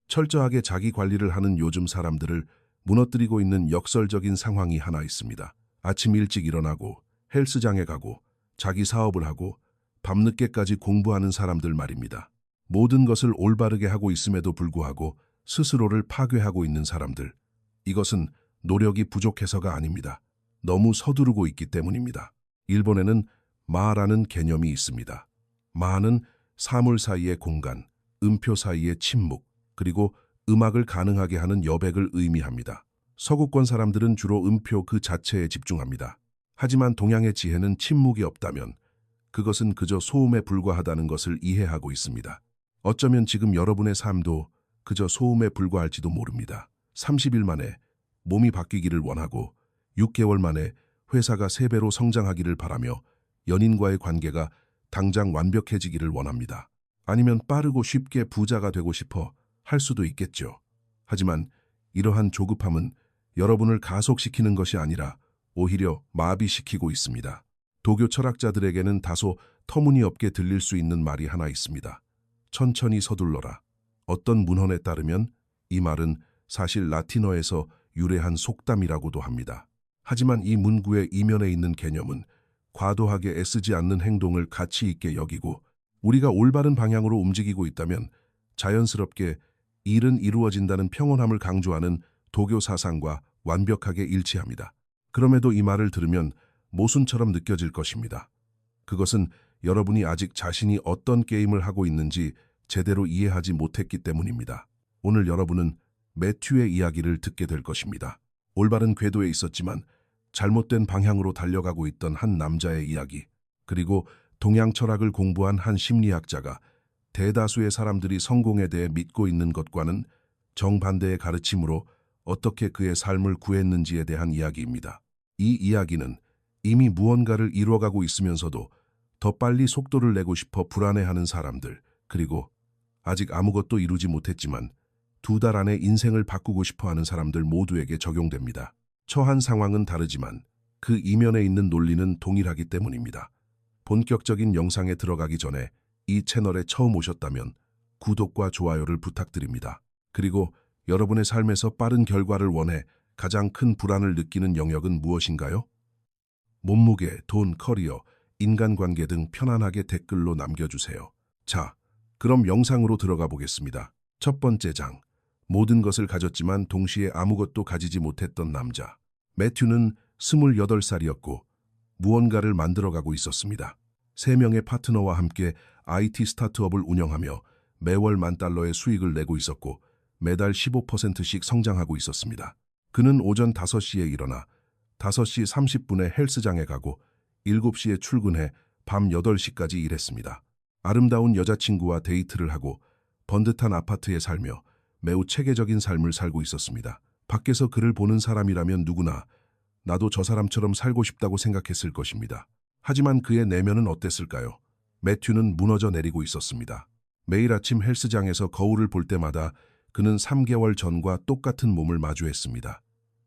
철저하게 자기 관리를 하는 요즘 사람들을 무너뜨리고 있는 역설적인 상황이 하나 있습니다. 아침 일찍 일어나고 헬스장에 가고 자기 사업을 하고 밤늦게까지 공부하는 사람들 말입니다. 모든 것을 올바르게 하고 있음에도 불구하고 스스로를 파괴하고 있는 사람들. 이것은 노력이 부족해서가 아닙니다. 너무 서두르고 있기 때문입니다. 일본에는 마라는 개념이 있습니다. 마는 사물 사이의 공간, 음표 사이의 침묵, 그리고 음악을 가능하게 하는 여백을 의미합니다. 서구권 사람들은 주로 음표 그 자체에 집중합니다. 하지만 동양의 지혜는 침묵이 없다면 그것은 그저 소음에 불과하다는 것을 이해하고 있습니다. 어쩌면 지금 여러분의 삶도 그저 소음에 불과할지도 모릅니다. 30일 만에 몸이 바뀌기를 원하고 6개월 만에 회사가 3배로 성장하기를 바라며 연인과의 관계가 당장 완벽해지기를 원합니다. 아니면 빠르고 쉽게 부자가 되고 싶어 할 수도 있겠죠. 하지만 이러한 조급함은 여러분을 가속시키는 것이 아니라 오히려 마비시키고 있습니다. 도교 철학자들에게는 다소 터무니없게 들릴 수 있는 말이 하나 있습니다. 천천히 서둘러라. 어떤 문헌에 따르면 이 말은 사실 라틴어에서 유래한 속담이라고도 합니다. 하지만 이 문구의 이면에 있는 개념은 과도하게 애쓰지 않는 행동을 가치 있게 여기고 우리가 올바른 방향으로 움직이고 있다면 자연스럽게 일은 이루어진다는 평온함을 강조하는 도교 사상과 완벽하게 일치합니다. 그럼에도 이 말을 들으면 모순처럼 느껴질 것입니다. 그것은 여러분이 아직 자신이 어떤 게임을 하고 있는지 제대로 이해하지 못했기 때문입니다. 오늘 여러분은 매튜의 이야기를 듣게 될 것입니다. 올바른 궤도에 있었지만 잘못된 방향으로 달려가고 있던 한 남자의 이야기, 그리고 동양 철학을 공부한 한 심리학자가 대다수의 사람들이 성공에 대해 믿고 있는 것과는 정반대의 가르침으로 어떻게 그의 삶을 구했는지에 대한 이야기입니다. 이 이야기는 이미 무언가를 이뤄가고 있으면서도 더 빨리 속도를 내고 싶어 불안해하는 사람들, 그리고 아직 아무것도 이루지 못했지만 2달 안에 인생을 바꾸고 싶어하는 사람들 모두에게 적용됩니다. 처한 상황은 다르지만 그 이면에 있는 논리는 동일하기 때문입니다. 본격적인 영상에 들어가기 전에 이 채널에 처음 오셨다면 구독과 좋아요를 부탁드립니다. 그리고 여러분의 삶에서 빠른 결과를 원해 가장 큰 불안을 느끼는 영역은 무엇인가요? 몸무게, 돈, 커리어, 인간관계 등 편안하게 댓글로 남겨주세요. 자, 그럼 영상으로 들어가 보겠습니다. 첫 번째 장, 모든 것을 가졌지만 동시에 아무것도 가지지 못했던 남자. 매튜는 28살이었고 무언가를 만들어가고 있었습니다. 3명의 파트너와 함께 IT 스타트업을 운영하며 매월 $10,000의 수익을 내고 있었고 매달 15%씩 성장하고 있었습니다. 그는 오전 5시에 일어나 5시 30분에 헬스장에 가고 7시에 출근해 밤 8시까지 일했습니다. 아름다운 여자친구와 데이트를 하고 번듯한 아파트에 살며 매우 체계적인 삶을 살고 있었습니다. 밖에서 그를 보는 사람이라면 누구나 나도 저 사람처럼 살고 싶다고 생각했을 것입니다. 하지만 그의 내면은 어땠을까요? 매튜는 무너져 내리고 있었습니다. 매일 아침 헬스장에서 거울을 볼 때마다 그는 3개월 전과 똑같은 몸을 마주했습니다.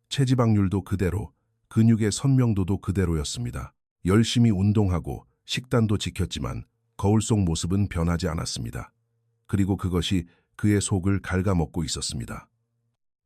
체지방률도 그대로, 근육의 선명도도 그대로였습니다. 열심히 운동하고 식단도 지켰지만 거울 속 모습은 변하지 않았습니다. 그리고 그것이 그의 속을 갉아먹고 있었습니다.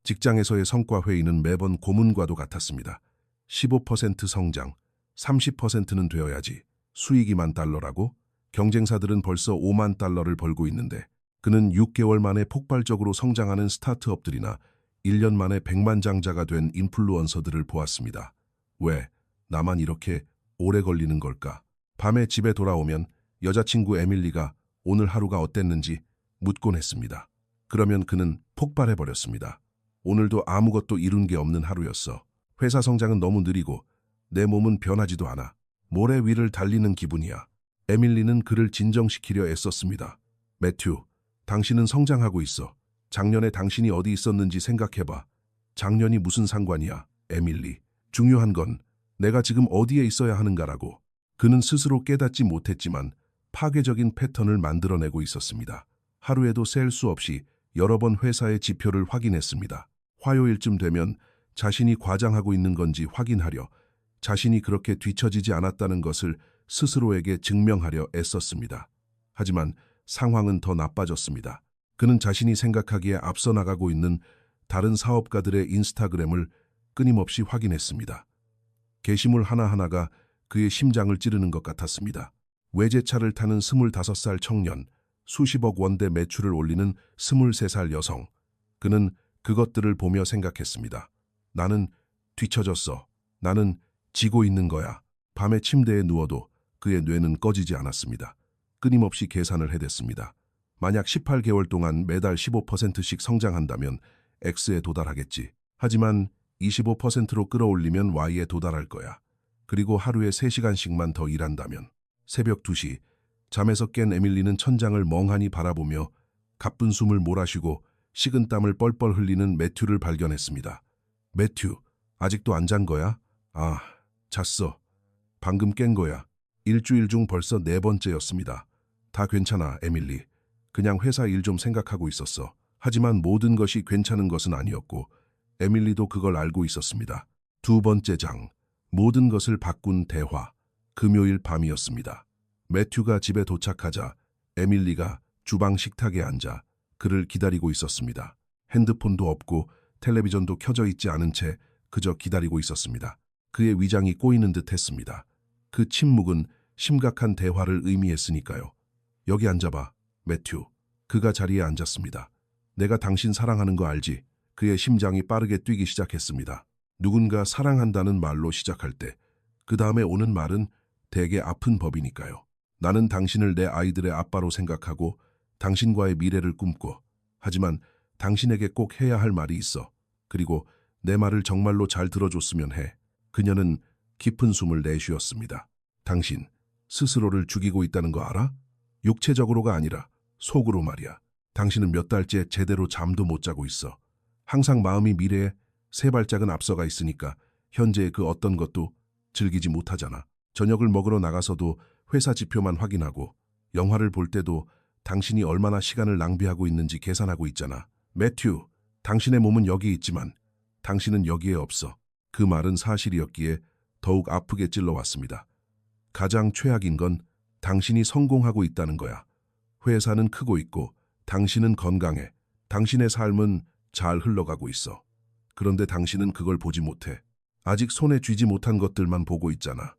직장에서의 성과 회의는 매번 고문과도 같았습니다. 15% 성장, 30%는 되어야지, 수익이 $10,000라고? 경쟁사들은 벌써 $50,000를 벌고 있는데 그는 6개월 만에 폭발적으로 성장하는 스타트업들이나 1년 만에 백만장자가 된 인플루언서들을 보았습니다. 왜 나만 이렇게 오래 걸리는 걸까? 밤에 집에 돌아오면 여자친구 에밀리가 오늘 하루가 어땠는지 묻곤 했습니다. 그러면 그는 폭발해버렸습니다. 오늘도 아무것도 이룬 게 없는 하루였어. 회사 성장은 너무 느리고 내 몸은 변하지도 않아. 모래 위를 달리는 기분이야. 에밀리는 그를 진정시키려 애썼습니다. 매튜, 당신은 성장하고 있어. 작년에 당신이 어디 있었는지 생각해봐. 작년이 무슨 상관이야, 에밀리. 중요한 건 내가 지금 어디에 있어야 하는가라고. 그는 스스로 깨닫지 못했지만 파괴적인 패턴을 만들어내고 있었습니다. 하루에도 셀 수 없이 여러 번 회사의 지표를 확인했습니다. 화요일쯤 되면 자신이 과장하고 있는 건지 확인하려, 자신이 그렇게 뒤처지지 않았다는 것을 스스로에게 증명하려 애썼습니다. 하지만 상황은 더 나빠졌습니다. 그는 자신이 생각하기에 앞서 나가고 있는 다른 사업가들의 인스타그램을 끊임없이 확인했습니다. 게시물 하나하나가 그의 심장을 찌르는 것 같았습니다. 외제차를 타는 25살 청년, 수십억 원대 매출을 올리는 23살 여성. 그는 그것들을 보며 생각했습니다. 나는 뒤처졌어. 나는 지고 있는 거야. 밤에 침대에 누워도 그의 뇌는 꺼지지 않았습니다. 끊임없이 계산을 해댔습니다. 만약 18개월 동안 매달 15%씩 성장한다면 X에 도달하겠지. 하지만 25%로 끌어올리면 Y에 도달할 거야. 그리고 하루에 3시간씩만 더 일한다면. 새벽 2시, 잠에서 깬 에밀리는 천장을 멍하니 바라보며 가쁜 숨을 몰아쉬고 식은땀을 뻘뻘 흘리는 매튜를 발견했습니다. 매튜, 아직도 안 잔 거야? 아, 잤어. 방금 깬 거야. 일주일 중 벌써 4번째였습니다. 다 괜찮아, 에밀리. 그냥 회사 일 좀 생각하고 있었어. 하지만 모든 것이 괜찮은 것은 아니었고 에밀리도 그걸 알고 있었습니다. 2번째 장, 모든 것을 바꾼 대화. 금요일 밤이었습니다. 매튜가 집에 도착하자 에밀리가 주방 식탁에 앉아 그를 기다리고 있었습니다. 핸드폰도 없고 텔레비전도 켜져 있지 않은 채 그저 기다리고 있었습니다. 그의 위장이 꼬이는 듯 했습니다. 그 침묵은 심각한 대화를 의미했으니까요. 여기 앉아봐, 매튜. 그가 자리에 앉았습니다. 내가 당신 사랑하는 거 알지? 그의 심장이 빠르게 뛰기 시작했습니다. 누군가 사랑한다는 말로 시작할 때 그 다음에 오는 말은 대개 아픈 법이니까요. 나는 당신을 내 아이들의 아빠로 생각하고 당신과의 미래를 꿈꿔. 하지만 당신에게 꼭 해야 할 말이 있어. 그리고 내 말을 정말로 잘 들어줬으면 해. 그녀는 깊은 숨을 내쉬었습니다. 당신 스스로를 죽이고 있다는 거 알아? 육체적으로가 아니라 속으로 말이야. 당신은 몇 달째 제대로 잠도 못 자고 있어. 항상 마음이 미래에 3발짝은 앞서가 있으니까 현재의 그 어떤 것도 즐기지 못하잖아. 저녁을 먹으러 나가서도 회사 지표만 확인하고 영화를 볼 때도 당신이 얼마나 시간을 낭비하고 있는지 계산하고 있잖아. 매튜, 당신의 몸은 여기 있지만 당신은 여기에 없어. 그 말은 사실이었기에 더욱 아프게 찔러왔습니다. 가장 최악인 건 당신이 성공하고 있다는 거야. 회사는 크고 있고 당신은 건강해. 당신의 삶은 잘 흘러가고 있어. 그런데 당신은 그걸 보지 못해. 아직 손에 쥐지 못한 것들만 보고 있잖아.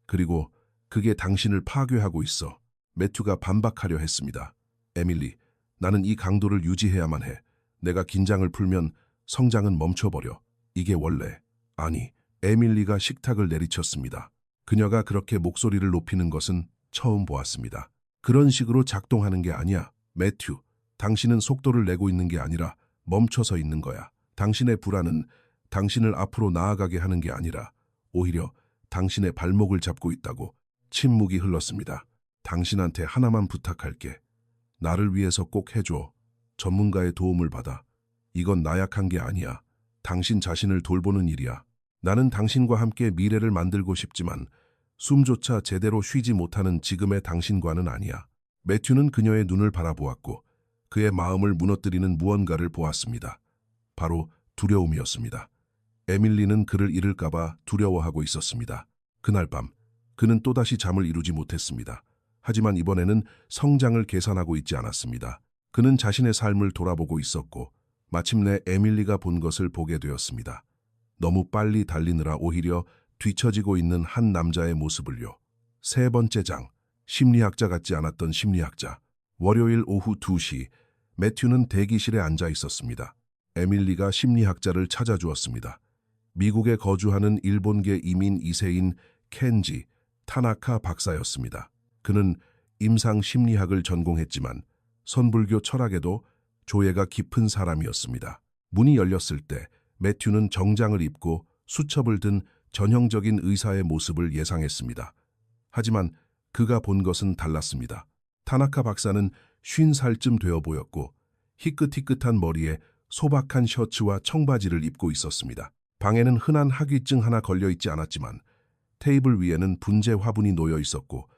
그리고 그게 당신을 파괴하고 있어. 매튜가 반박하려 했습니다. 에밀리, 나는 이 강도를 유지해야만 해. 내가 긴장을 풀면 성장은 멈춰버려. 이게 원래. 아니, 에밀리가 식탁을 내리쳤습니다. 그녀가 그렇게 목소리를 높이는 것은 처음 보았습니다. 그런 식으로 작동하는 게 아니야. 매튜, 당신은 속도를 내고 있는 게 아니라 멈춰서 있는 거야. 당신의 불안은 당신을 앞으로 나아가게 하는 게 아니라 오히려 당신의 발목을 잡고 있다고. 침묵이 흘렀습니다. 당신한테 하나만 부탁할게. 나를 위해서 꼭 해줘. 전문가의 도움을 받아. 이건 나약한 게 아니야. 당신 자신을 돌보는 일이야. 나는 당신과 함께 미래를 만들고 싶지만 숨조차 제대로 쉬지 못하는 지금의 당신과는 아니야. 매튜는 그녀의 눈을 바라보았고 그의 마음을 무너뜨리는 무언가를 보았습니다. 바로 두려움이었습니다. 에밀리는 그를 잃을까봐 두려워하고 있었습니다. 그날 밤 그는 또다시 잠을 이루지 못했습니다. 하지만 이번에는 성장을 계산하고 있지 않았습니다. 그는 자신의 삶을 돌아보고 있었고 마침내 에밀리가 본 것을 보게 되었습니다. 너무 빨리 달리느라 오히려 뒤처지고 있는 한 남자의 모습을요. 3번째 장, 심리학자 같지 않았던 심리학자. 월요일 오후 2시, 매튜는 대기실에 앉아 있었습니다. 에밀리가 심리학자를 찾아주었습니다. 미국에 거주하는 일본계 이민 2세인 켄지 타나카 박사였습니다. 그는 임상 심리학을 전공했지만 선불교 철학에도 조예가 깊은 사람이었습니다. 문이 열렸을 때 매튜는 정장을 입고 수첩을 든 전형적인 의사의 모습을 예상했습니다. 하지만 그가 본 것은 달랐습니다. 타나카 박사는 50살쯤 되어 보였고 희끗희끗한 머리에 소박한 셔츠와 청바지를 입고 있었습니다. 방에는 흔한 학위증 하나 걸려있지 않았지만 테이블 위에는 분재 화분이 놓여 있었고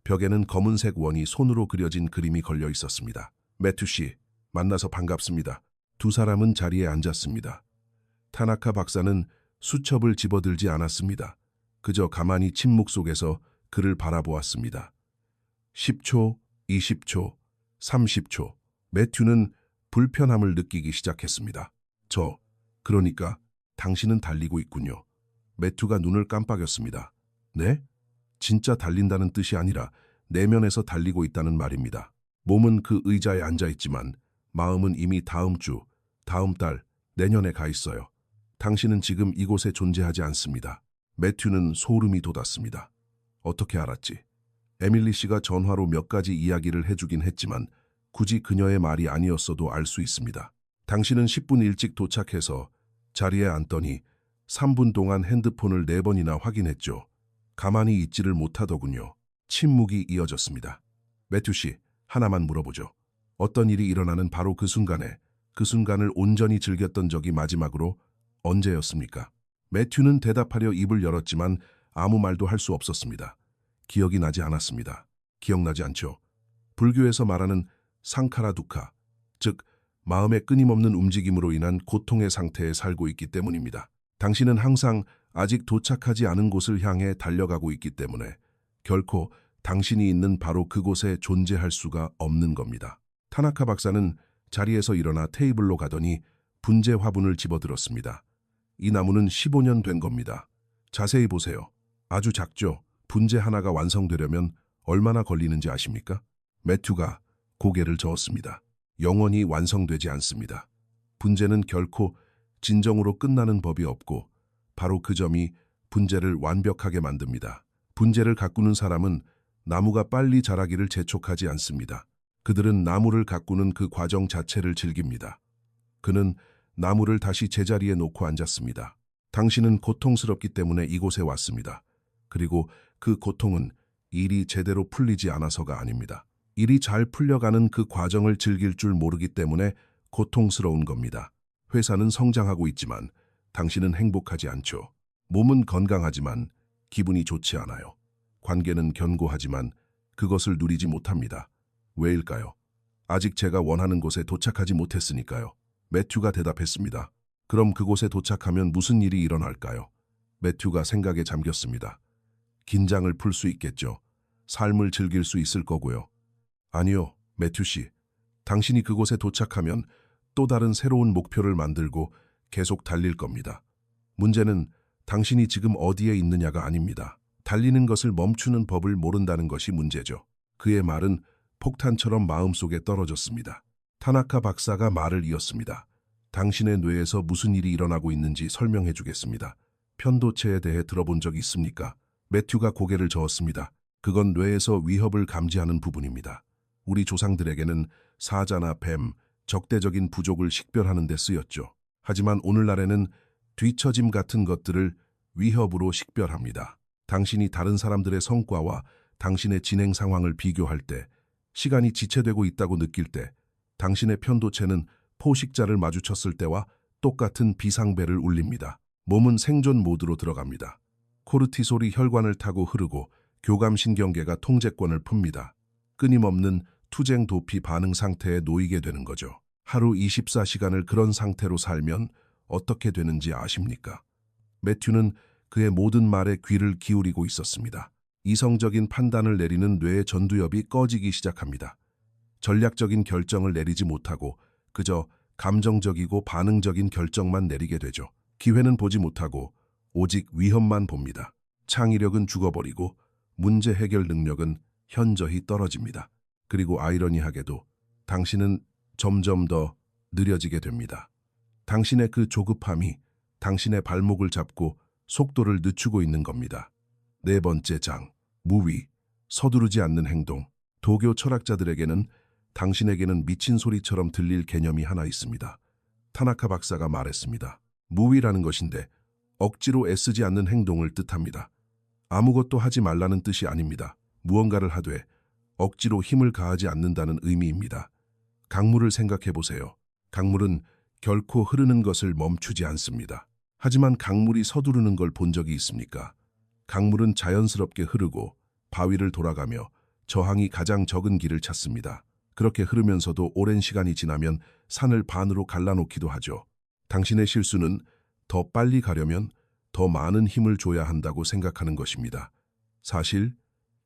벽에는 검은색 원이 손으로 그려진 그림이 걸려 있었습니다. 매튜 씨, 만나서 반갑습니다. 두 사람은 자리에 앉았습니다. 타나카 박사는 수첩을 집어들지 않았습니다. 그저 가만히 침묵 속에서 그를 바라보았습니다. 10초, 20초, 30초. 매튜는 불편함을 느끼기 시작했습니다. 그러니까 당신은 달리고 있군요. 매튜가 눈을 깜빡였습니다. 네? 진짜 달린다는 뜻이 아니라 내면에서 달리고 있다는 말입니다. 몸은 그 의자에 앉아 있지만 마음은 이미 다음 주, 다음 달, 내년에 가 있어요. 당신은 지금 이곳에 존재하지 않습니다. 매튜는 소름이 돋았습니다. 어떻게 알았지? 에밀리 씨가 전화로 몇 가지 이야기를 해주긴 했지만 굳이 그녀의 말이 아니었어도 알 수 있습니다. 당신은 10분 일찍 도착해서 자리에 앉더니 3분 동안 핸드폰을 4번이나 확인했죠. 가만히 있지를 못하더군요. 침묵이 이어졌습니다. 매튜 씨, 하나만 물어보죠. 어떤 일이 일어나는 바로 그 순간을 온전히 즐겼던 적이 마지막으로 언제였습니까? 매튜는 대답하려 입을 열었지만 아무 말도 할 수 없었습니다. 기억이 나지 않았습니다. 기억나지 않죠? 불교에서 말하는 상카라두카, 즉 마음의 끊임없는 움직임으로 인한 고통의 상태에 살고 있기 때문입니다. 당신은 항상 아직 도착하지 않은 곳을 향해 달려가고 있기 때문에 결코 당신이 있는 바로 그곳에 존재할 수가 없는 겁니다. 타나카 박사는 자리에서 일어나 테이블로 가더니 분재 화분을 집어들었습니다. 이 나무는 15년 된 겁니다. 자세히 보세요. 아주 작죠? 분재 하나가 완성되려면 얼마나 걸리는지 아십니까? 매튜가 고개를 저었습니다. 영원히 완성되지 않습니다. 분재는 결코 진정으로 끝나는 법이 없고 바로 그 점이 분재를 완벽하게 만듭니다. 분재를 가꾸는 사람은 나무가 빨리 자라기를 재촉하지 않습니다. 그들은 나무를 가꾸는 그 과정 자체를 즐깁니다. 그는 나무를 다시 제자리에 놓고 앉았습니다. 당신은 고통스럽기 때문에 이곳에 왔습니다. 그리고 그 고통은 일이 제대로 풀리지 않아서가 아닙니다. 일이 잘 풀려가는 그 과정을 즐길 줄 모르기 때문에 고통스러운 겁니다. 회사는 성장하고 있지만 당신은 행복하지 않죠. 몸은 건강하지만 기분이 좋지 않아요. 관계는 견고하지만 그것을 누리지 못합니다. 왜일까요? 아직 제가 원하는 곳에 도착하지 못했으니까요. 매튜가 대답했습니다. 그럼 그곳에 도착하면 무슨 일이 일어날까요? 매튜가 생각에 잠겼습니다. 긴장을 풀 수 있겠죠. 삶을 즐길 수 있을 거고요. 아니요, 매튜 씨. 당신이 그곳에 도착하면 또 다른 새로운 목표를 만들고 계속 달릴 겁니다. 문제는 당신이 지금 어디에 있느냐가 아닙니다. 달리는 것을 멈추는 법을 모른다는 것이 문제죠. 그의 말은 폭탄처럼 마음속에 떨어졌습니다. 타나카 박사가 말을 이었습니다. 당신의 뇌에서 무슨 일이 일어나고 있는지 설명해 주겠습니다. 편도체에 대해 들어본 적 있습니까? 매튜가 고개를 저었습니다. 그건 뇌에서 위협을 감지하는 부분입니다. 우리 조상들에게는 사자나 뱀, 적대적인 부족을 식별하는 데 쓰였죠. 하지만 오늘날에는 뒤처짐 같은 것들을 위협으로 식별합니다. 당신이 다른 사람들의 성과와 당신의 진행 상황을 비교할 때, 시간이 지체되고 있다고 느낄 때, 당신의 편도체는 포식자를 마주쳤을 때와 똑같은 비상벨을 울립니다. 몸은 생존 모드로 들어갑니다. 코르티솔이 혈관을 타고 흐르고 교감신경계가 통제권을 풉니다. 끊임없는 투쟁 도피 반응 상태에 놓이게 되는 거죠. 하루 24시간을 그런 상태로 살면 어떻게 되는지 아십니까? 매튜는 그의 모든 말에 귀를 기울이고 있었습니다. 이성적인 판단을 내리는 뇌의 전두엽이 꺼지기 시작합니다. 전략적인 결정을 내리지 못하고 그저 감정적이고 반응적인 결정만 내리게 되죠. 기회는 보지 못하고 오직 위험만 봅니다. 창의력은 죽어버리고 문제 해결 능력은 현저히 떨어집니다. 그리고 아이러니하게도 당신은 점점 더 느려지게 됩니다. 당신의 그 조급함이 당신의 발목을 잡고 속도를 늦추고 있는 겁니다. 4번째 장, 무위, 서두르지 않는 행동. 도교 철학자들에게는 당신에게는 미친 소리처럼 들릴 개념이 하나 있습니다. 타나카 박사가 말했습니다. 무위라는 것인데 억지로 애쓰지 않는 행동을 뜻합니다. 아무것도 하지 말라는 뜻이 아닙니다. 무언가를 하되 억지로 힘을 가하지 않는다는 의미입니다. 강물을 생각해 보세요. 강물은 결코 흐르는 것을 멈추지 않습니다. 하지만 강물이 서두르는 걸 본 적이 있습니까? 강물은 자연스럽게 흐르고 바위를 돌아가며 저항이 가장 적은 길을 찾습니다. 그렇게 흐르면서도 오랜 시간이 지나면 산을 반으로 갈라놓기도 하죠. 당신의 실수는 더 빨리 가려면 더 많은 힘을 줘야 한다고 생각하는 것입니다. 사실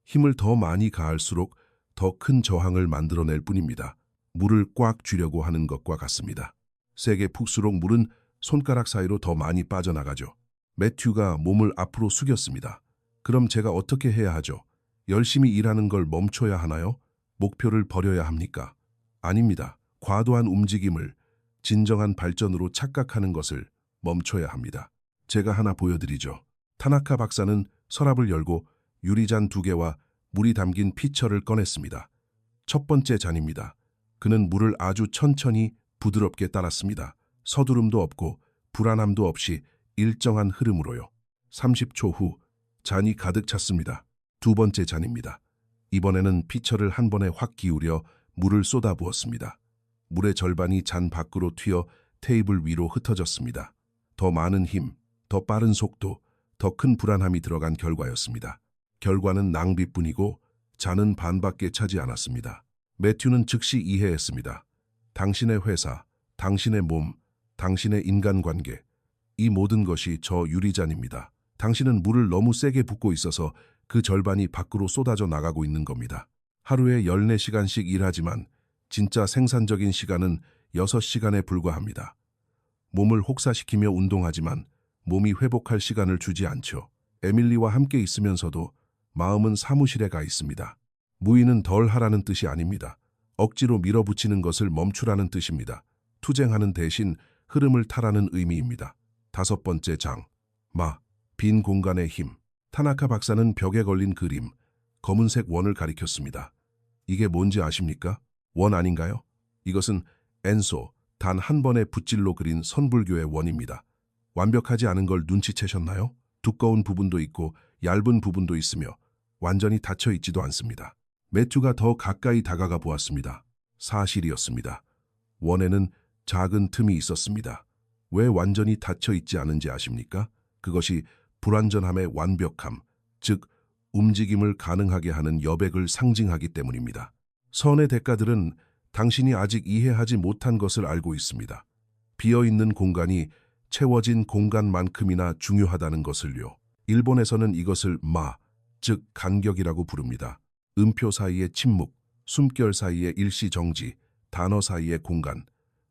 힘을 더 많이 가할수록 더 큰 저항을 만들어낼 뿐입니다. 물을 꽉 쥐려고 하는 것과 같습니다. 세게 푹수록 물은 손가락 사이로 더 많이 빠져나가죠. 매튜가 몸을 앞으로 숙였습니다. 그럼 제가 어떻게 해야 하죠? 열심히 일하는 걸 멈춰야 하나요? 목표를 버려야 합니까? 아닙니다. 과도한 움직임을 진정한 발전으로 착각하는 것을 멈춰야 합니다. 제가 하나 보여드리죠. 타나카 박사는 서랍을 열고 유리잔 2개와 물이 담긴 피처를 꺼냈습니다. 첫 번째 잔입니다. 그는 물을 아주 천천히 부드럽게 따랐습니다. 서두름도 없고 불안함도 없이 일정한 흐름으로요. 30초 후 잔이 가득 찼습니다. 두 번째 잔입니다. 이번에는 피처를 한 번에 확 기울여 물을 쏟아부었습니다. 물의 절반이 잔 밖으로 튀어 테이블 위로 흩어졌습니다. 더 많은 힘, 더 빠른 속도, 더 큰 불안함이 들어간 결과였습니다. 결과는 낭비뿐이고 잔은 반밖에 차지 않았습니다. 매튜는 즉시 이해했습니다. 당신의 회사, 당신의 몸, 당신의 인간관계, 이 모든 것이 저 유리잔입니다. 당신은 물을 너무 세게 붓고 있어서 그 절반이 밖으로 쏟아져 나가고 있는 겁니다. 하루에 14시간씩 일하지만 진짜 생산적인 시간은 6시간에 불과합니다. 몸을 혹사시키며 운동하지만 몸이 회복할 시간을 주지 않죠. 에밀리와 함께 있으면서도 마음은 사무실에 가 있습니다. 무의는 덜 하라는 뜻이 아닙니다. 억지로 밀어붙이는 것을 멈추라는 뜻입니다. 투쟁하는 대신 흐름을 타라는 의미입니다. 5번째 장, 빈 공간의 힘. 타나카 박사는 벽에 걸린 그림, 검은색 원을 가리켰습니다. 이게 뭔지 아십니까? 원 아닌가요? 이것은 엔소, 단 한 번의 붓질로 그린 선불교의 원입니다. 완벽하지 않은 걸 눈치채셨나요? 두꺼운 부분도 있고 얇은 부분도 있으며 완전히 닫혀 있지도 않습니다. 매튜가 더 가까이 다가가 보았습니다. 사실이었습니다. 원에는 작은 틈이 있었습니다. 왜 완전히 닫혀 있지 않은지 아십니까? 그것이 불완전함의 완벽함, 즉 움직임을 가능하게 하는 여백을 상징하기 때문입니다. 선의 대가들은 당신이 아직 이해하지 못한 것을 알고 있습니다. 비어있는 공간이 채워진 공간만큼이나 중요하다는 것을요. 일본에서는 이것을 즉 간격이라고 부릅니다. 음표 사이의 침묵, 숨결 사이의 일시정지, 단어 사이의 공간.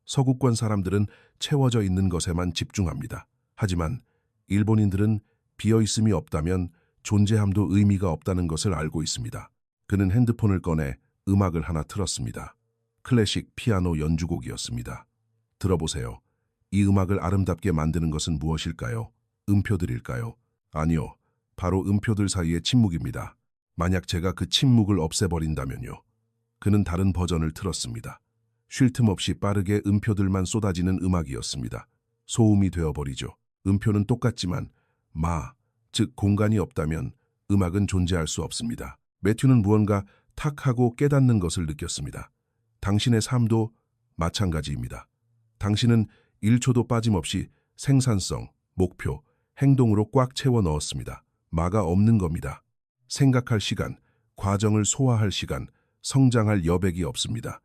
서구권 사람들은 채워져 있는 것에만 집중합니다. 하지만 일본인들은 비어있음이 없다면 존재함도 의미가 없다는 것을 알고 있습니다. 그는 핸드폰을 꺼내 음악을 하나 틀었습니다. 클래식 피아노 연주곡이었습니다. 들어보세요. 이 음악을 아름답게 만드는 것은 무엇일까요? 음표들일까요? 아니요. 바로 음표들 사이의 침묵입니다. 만약 제가 그 침묵을 없애버린다면요. 그는 다른 버전을 틀었습니다. 쉴 틈 없이 빠르게 음표들만 쏟아지는 음악이었습니다. 소음이 되어버리죠. 음표는 똑같지만 즉 공간이 없다면 음악은 존재할 수 없습니다. 매튜는 무언가 탁 하고 깨닫는 것을 느꼈습니다. 당신의 삶도 마찬가지입니다. 당신은 1초도 빠짐없이 생산성, 목표, 행동으로 꽉 채워 넣었습니다. 마가 없는 겁니다. 생각할 시간, 과정을 소화할 시간, 성장할 여백이 없습니다.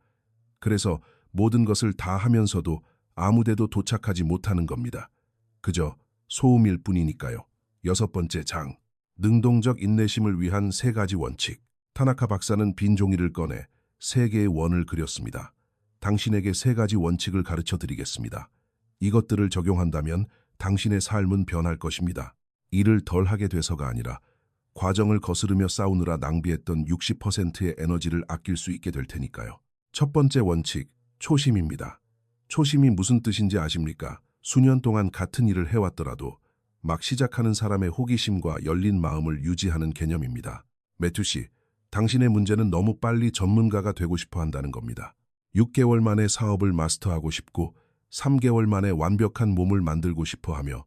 그래서 모든 것을 다 하면서도 아무데도 도착하지 못하는 겁니다. 그저 소음일 뿐이니까요. 6번째 장, 능동적 인내심을 위한 3가지 원칙. 타나카 박사는 빈 종이를 꺼내 3개의 원을 그렸습니다. 당신에게 3가지 원칙을 가르쳐 드리겠습니다. 이것들을 적용한다면 당신의 삶은 변할 것입니다. 일을 덜 하게 돼서가 아니라 과정을 거스르며 싸우느라 낭비했던 60%의 에너지를 아낄 수 있게 될 테니까요. 첫 번째 원칙, 초심입니다. 초심이 무슨 뜻인지 아십니까? 수년 동안 같은 일을 해왔더라도 막 시작하는 사람의 호기심과 열린 마음을 유지하는 개념입니다. 매튜 씨, 당신의 문제는 너무 빨리 전문가가 되고 싶어 한다는 겁니다. 6개월 만에 사업을 마스터하고 싶고 3개월 만에 완벽한 몸을 만들고 싶어 하며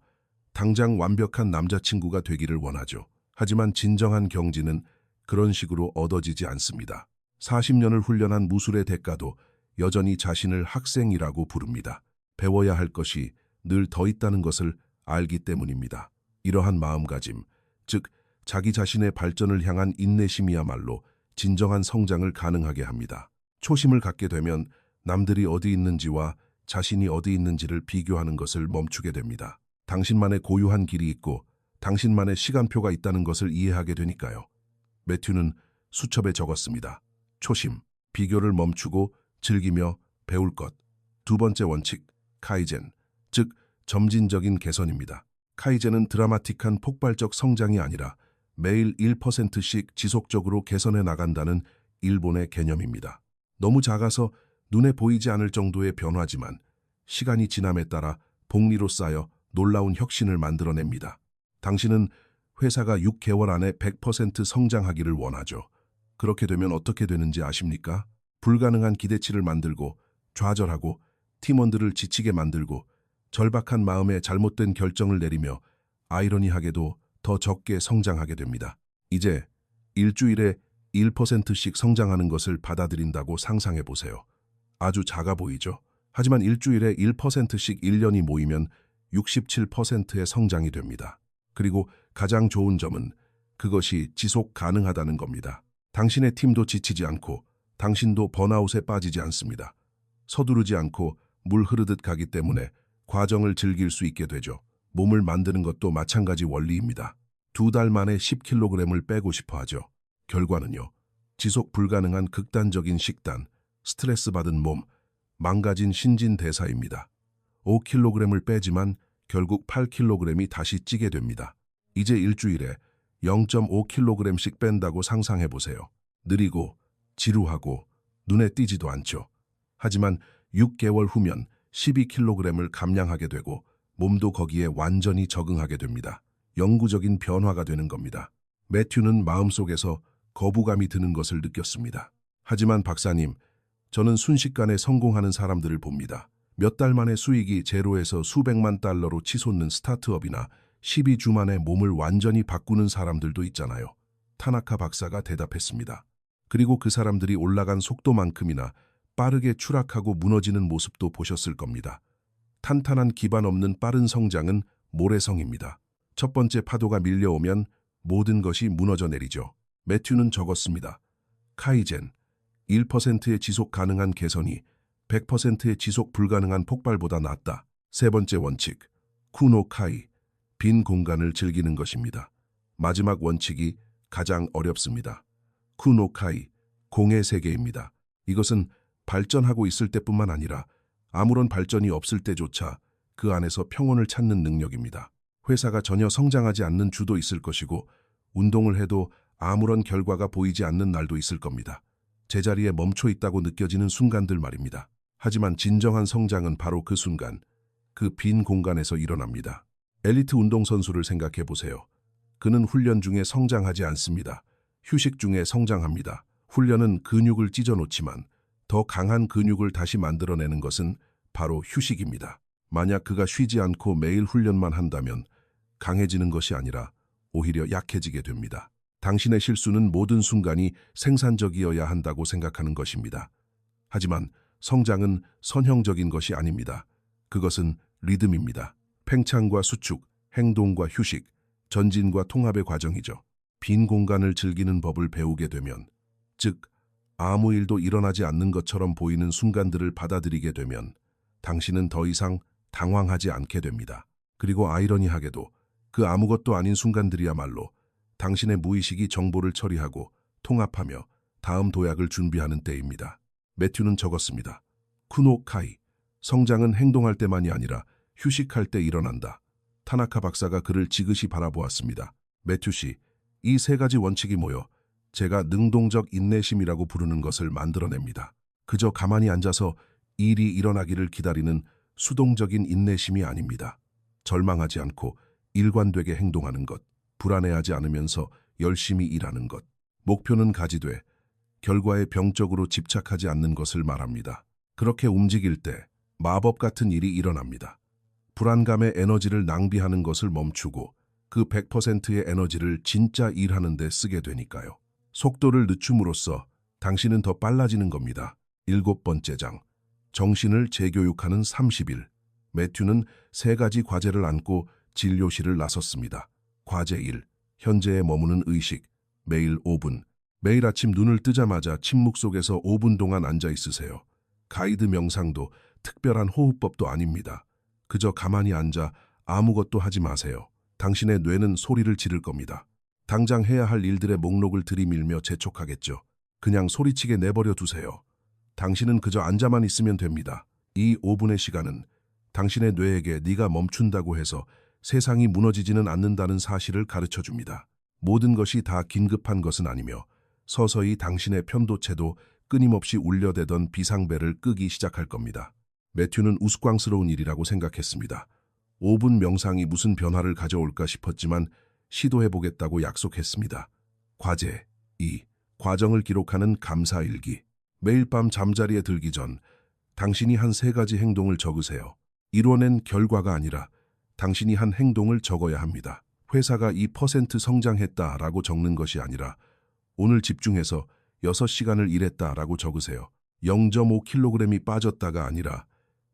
당장 완벽한 남자친구가 되기를 원하죠. 하지만 진정한 경지는 그런 식으로 얻어지지 않습니다. 40년을 훈련한 무술의 대가도 여전히 자신을 학생이라고 부릅니다. 배워야 할 것이 늘 더 있다는 것을 알기 때문입니다. 이러한 마음가짐, 즉 자기 자신의 발전을 향한 인내심이야말로 진정한 성장을 가능하게 합니다. 초심을 갖게 되면 남들이 어디 있는지와 자신이 어디 있는지를 비교하는 것을 멈추게 됩니다. 당신만의 고유한 길이 있고 당신만의 시간표가 있다는 것을 이해하게 되니까요. 매튜는 수첩에 적었습니다. 초심, 비교를 멈추고 즐기며 배울 것. 두 번째 원칙, 카이젠, 즉 점진적인 개선입니다. 카이젠은 드라마틱한 폭발적 성장이 아니라 매일 1%씩 지속적으로 개선해 나간다는 일본의 개념입니다. 너무 작아서 눈에 보이지 않을 정도의 변화지만 시간이 지남에 따라 복리로 쌓여 놀라운 혁신을 만들어냅니다. 당신은 회사가 6개월 안에 100% 성장하기를 원하죠. 그렇게 되면 어떻게 되는지 아십니까? 불가능한 기대치를 만들고 좌절하고 팀원들을 지치게 만들고 절박한 마음에 잘못된 결정을 내리며 아이러니하게도 더 적게 성장하게 됩니다. 이제 일주일에 1%씩 성장하는 것을 받아들인다고 상상해 보세요. 아주 작아 보이죠? 하지만 일주일에 1%씩 1년이 모이면 67%의 성장이 됩니다. 그리고 가장 좋은 점은 그것이 지속 가능하다는 겁니다. 당신의 팀도 지치지 않고 당신도 번아웃에 빠지지 않습니다. 서두르지 않고 물 흐르듯 가기 때문에 과정을 즐길 수 있게 되죠. 몸을 만드는 것도 마찬가지 원리입니다. 2달 만에 10kg을 빼고 싶어 하죠. 결과는요. 지속 불가능한 극단적인 식단, 스트레스 받은 몸, 망가진 신진대사입니다. 5kg을 빼지만 결국 8kg이 다시 찌게 됩니다. 이제 일주일에 0.5kg씩 뺀다고 상상해 보세요. 느리고 지루하고 눈에 띄지도 않죠. 하지만 6개월 후면 12kg을 감량하게 되고 몸도 거기에 완전히 적응하게 됩니다. 영구적인 변화가 되는 겁니다. 매튜는 마음속에서 거부감이 드는 것을 느꼈습니다. 하지만 박사님, 저는 순식간에 성공하는 사람들을 봅니다. 몇 달 만에 수익이 제로에서 수백만 달러로 치솟는 스타트업이나 12주 만에 몸을 완전히 바꾸는 사람들도 있잖아요. 타나카 박사가 대답했습니다. 그리고 그 사람들이 올라간 속도만큼이나 빠르게 추락하고 무너지는 모습도 보셨을 겁니다. 탄탄한 기반 없는 빠른 성장은 모래성입니다. 첫 번째 파도가 밀려오면 모든 것이 무너져 내리죠. 매튜는 적었습니다. 카이젠, 1%의 지속 가능한 개선이 100%의 지속 불가능한 폭발보다 낫다. 세 번째 원칙, 쿠노카이, 빈 공간을 즐기는 것입니다. 마지막 원칙이 가장 어렵습니다. 쿠노카이, 공의 세계입니다. 이것은 발전하고 있을 때뿐만 아니라 아무런 발전이 없을 때조차 그 안에서 평온을 찾는 능력입니다. 회사가 전혀 성장하지 않는 주도 있을 것이고 운동을 해도 아무런 결과가 보이지 않는 날도 있을 겁니다. 제자리에 멈춰 있다고 느껴지는 순간들 말입니다. 하지만 진정한 성장은 바로 그 순간, 그 빈 공간에서 일어납니다. 엘리트 운동선수를 생각해 보세요. 그는 훈련 중에 성장하지 않습니다. 휴식 중에 성장합니다. 훈련은 근육을 찢어놓지만 더 강한 근육을 다시 만들어내는 것은 바로 휴식입니다. 만약 그가 쉬지 않고 매일 훈련만 한다면 강해지는 것이 아니라 오히려 약해지게 됩니다. 당신의 실수는 모든 순간이 생산적이어야 한다고 생각하는 것입니다. 하지만 성장은 선형적인 것이 아닙니다. 그것은 리듬입니다. 팽창과 수축, 행동과 휴식, 전진과 통합의 과정이죠. 빈 공간을 즐기는 법을 배우게 되면, 즉 아무 일도 일어나지 않는 것처럼 보이는 순간들을 받아들이게 되면 당신은 더 이상 당황하지 않게 됩니다. 그리고 아이러니하게도 그 아무것도 아닌 순간들이야말로 당신의 무의식이 정보를 처리하고 통합하며 다음 도약을 준비하는 때입니다. 매튜는 적었습니다. 쿠노카이, 성장은 행동할 때만이 아니라 휴식할 때 일어난다. 타나카 박사가 그를 지그시 바라보았습니다. 매튜 씨, 이 세 가지 원칙이 모여 제가 능동적 인내심이라고 부르는 것을 만들어냅니다. 그저 가만히 앉아서 일이 일어나기를 기다리는 수동적인 인내심이 아닙니다. 절망하지 않고 일관되게 행동하는 것, 불안해하지 않으면서 열심히 일하는 것, 목표는 가지되 결과에 병적으로 집착하지 않는 것을 말합니다. 그렇게 움직일 때 마법 같은 일이 일어납니다. 불안감의 에너지를 낭비하는 것을 멈추고 그 100%의 에너지를 진짜 일하는 데 쓰게 되니까요. 속도를 늦춤으로써 당신은 더 빨라지는 겁니다. 7번째 장, 정신을 재교육하는 30일. 매튜는 세 가지 과제를 안고 진료실을 나섰습니다. 과제 1, 현재에 머무는 의식, 매일 5분. 매일 아침 눈을 뜨자마자 침묵 속에서 5분 동안 앉아 있으세요. 가이드 명상도 특별한 호흡법도 아닙니다. 그저 가만히 앉아 아무것도 하지 마세요. 당신의 뇌는 소리를 지를 겁니다. 당장 해야 할 일들의 목록을 들이밀며 재촉하겠죠. 그냥 소리치게 내버려 두세요. 당신은 그저 앉아만 있으면 됩니다. 이 5분의 시간은 당신의 뇌에게 네가 멈춘다고 해서 세상이 무너지지는 않는다는 사실을 가르쳐 줍니다. 모든 것이 다 긴급한 것은 아니며 서서히 당신의 편도체도 끊임없이 울려대던 비상벨을 끄기 시작할 겁니다. 매튜는 우스꽝스러운 일이라고 생각했습니다. 5분 명상이 무슨 변화를 가져올까 싶었지만 시도해보겠다고 약속했습니다. 과제 2. 과정을 기록하는 감사일기. 매일 밤 잠자리에 들기 전 당신이 한 3가지 행동을 적으세요. 이뤄낸 결과가 아니라 당신이 한 행동을 적어야 합니다. 회사가 2% 성장했다라고 적는 것이 아니라 오늘 집중해서 6시간을 일했다라고 적으세요. 0.5kg이 빠졌다가 아니라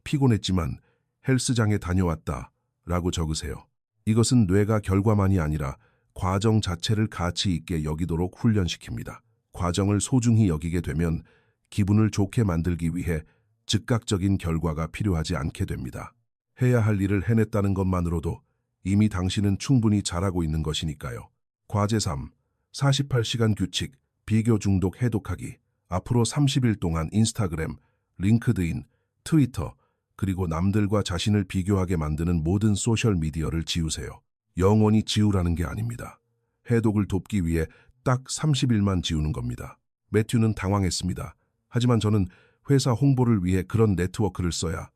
피곤했지만 헬스장에 다녀왔다라고 적으세요. 이것은 뇌가 결과만이 아니라 과정 자체를 가치 있게 여기도록 훈련시킵니다. 과정을 소중히 여기게 되면 기분을 좋게 만들기 위해 즉각적인 결과가 필요하지 않게 됩니다. 해야 할 일을 해냈다는 것만으로도 이미 당신은 충분히 잘하고 있는 것이니까요. 과제 3. 48시간 규칙, 비교 중독 해독하기. 앞으로 30일 동안 인스타그램, 링크드인, 트위터, 그리고 남들과 자신을 비교하게 만드는 모든 소셜미디어를 지우세요. 영원히 지우라는 게 아닙니다. 해독을 돕기 위해 딱 30일만 지우는 겁니다. 매튜는 당황했습니다. 하지만 저는 회사 홍보를 위해 그런 네트워크를 써야.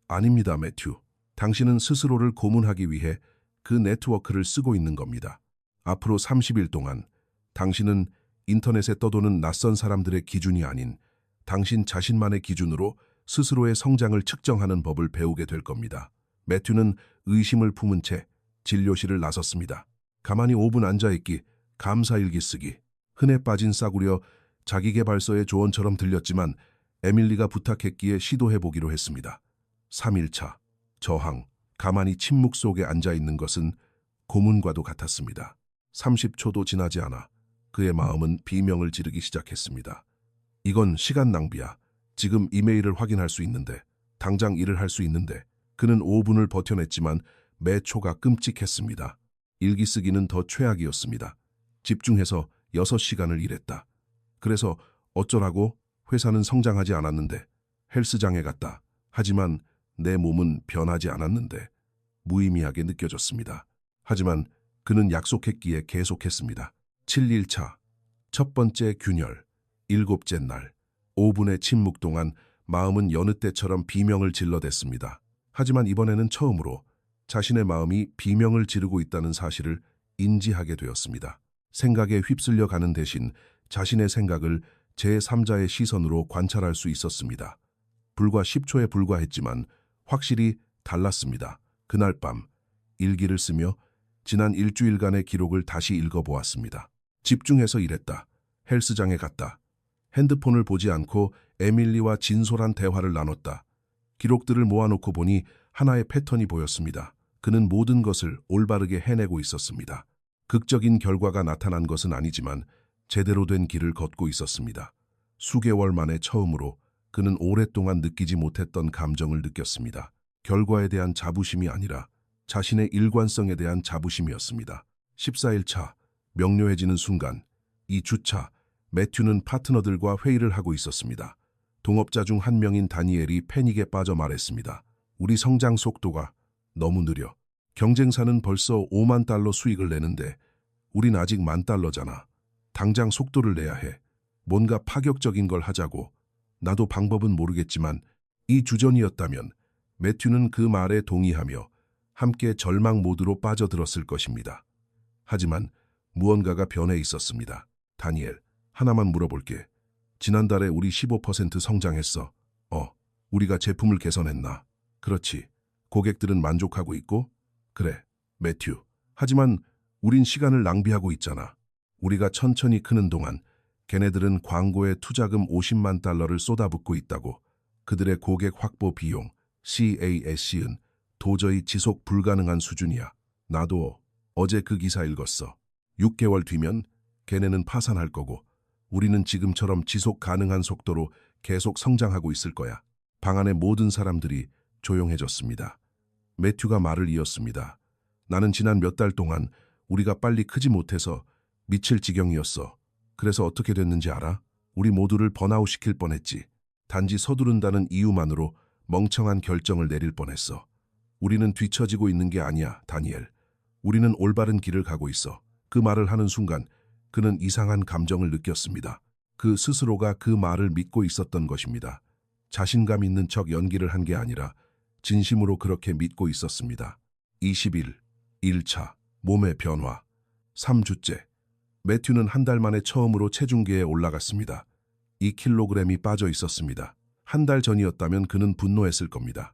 아닙니다, 매튜. 당신은 스스로를 고문하기 위해 그 네트워크를 쓰고 있는 겁니다. 앞으로 30일 동안 당신은 인터넷에 떠도는 낯선 사람들의 기준이 아닌 당신 자신만의 기준으로 스스로의 성장을 측정하는 법을 배우게 될 겁니다. 매튜는 의심을 품은 채 진료실을 나섰습니다. 가만히 5분 앉아있기, 감사일기 쓰기. 흔해 빠진 싸구려 자기계발서의 조언처럼 들렸지만 에밀리가 부탁했기에 시도해보기로 했습니다. 3일차, 저항, 가만히 침묵 속에 앉아있는 것은 고문과도 같았습니다. 30초도 지나지 않아 그의 마음은 비명을 지르기 시작했습니다. 이건 시간 낭비야. 지금 이메일을 확인할 수 있는데, 당장 일을 할 수 있는데. 그는 5분을 버텨냈지만 매 초가 끔찍했습니다. 일기 쓰기는 더 최악이었습니다. 집중해서 6시간을 일했다. 그래서 어쩌라고? 회사는 성장하지 않았는데. 헬스장에 갔다. 하지만 내 몸은 변하지 않았는데. 무의미하게 느껴졌습니다. 하지만 그는 약속했기에 계속했습니다. 7일차, 첫 번째 균열, 7째 날, 5분의 침묵 동안 마음은 여느 때처럼 비명을 질러댔습니다. 하지만 이번에는 처음으로 자신의 마음이 비명을 지르고 있다는 사실을 인지하게 되었습니다. 생각에 휩쓸려 가는 대신 자신의 생각을 제3자의 시선으로 관찰할 수 있었습니다. 불과 10초에 불과했지만 확실히 달랐습니다. 그날 밤 일기를 쓰며 지난 일주일간의 기록을 다시 읽어보았습니다. 집중해서 일했다. 헬스장에 갔다. 핸드폰을 보지 않고 에밀리와 진솔한 대화를 나눴다. 기록들을 모아놓고 보니 하나의 패턴이 보였습니다. 그는 모든 것을 올바르게 해내고 있었습니다. 극적인 결과가 나타난 것은 아니지만 제대로 된 길을 걷고 있었습니다. 수개월 만에 처음으로 그는 오랫동안 느끼지 못했던 감정을 느꼈습니다. 결과에 대한 자부심이 아니라 자신의 일관성에 대한 자부심이었습니다. 14일차, 명료해지는 순간, 이 주차, 매튜는 파트너들과 회의를 하고 있었습니다. 동업자 중 한 명인 다니엘이 패닉에 빠져 말했습니다. 우리 성장 속도가 너무 느려. 경쟁사는 벌써 5만 달러 수익을 내는데 우린 아직 10,000달러잖아. 당장 속도를 내야 해. 뭔가 파격적인 걸 하자고. 나도 방법은 모르겠지만 이 주전이었다면 매튜는 그 말에 동의하며 함께 절망 모드로 빠져들었을 것입니다. 하지만 무언가가 변해 있었습니다. 다니엘, 하나만 물어볼게. 지난달에 우리 15% 성장했어. 우리가 제품을 개선했나? 그렇지. 고객들은 만족하고 있고? 그래, 매튜. 하지만 우린 시간을 낭비하고 있잖아. 우리가 천천히 크는 동안 걔네들은 광고에 투자금 50만 달러를 쏟아붓고 있다고. 그들의 고객 확보 비용, CAC은 도저히 지속 불가능한 수준이야. 나도 어제 그 기사 읽었어. 6개월 뒤면 걔네는 파산할 거고 우리는 지금처럼 지속 가능한 속도로 계속 성장하고 있을 거야. 방 안의 모든 사람들이 조용해졌습니다. 매튜가 말을 이었습니다. 나는 지난 몇 달 동안 우리가 빨리 크지 못해서 미칠 지경이었어. 그래서 어떻게 됐는지 알아? 우리 모두를 번아웃 시킬 뻔했지. 단지 서두른다는 이유만으로 멍청한 결정을 내릴 뻔했어. 우리는 뒤처지고 있는 게 아니야, 다니엘. 우리는 올바른 길을 가고 있어. 그 말을 하는 순간 그는 이상한 감정을 느꼈습니다. 그 스스로가 그 말을 믿고 있었던 것입니다. 자신감 있는 척 연기를 한 게 아니라 진심으로 그렇게 믿고 있었습니다. 20일, 1차, 몸의 변화. 3주째. 매튜는 한 달 만에 처음으로 체중계에 올라갔습니다. 2kg이 빠져 있었습니다. 한 달 전이었다면 그는 분노했을 겁니다.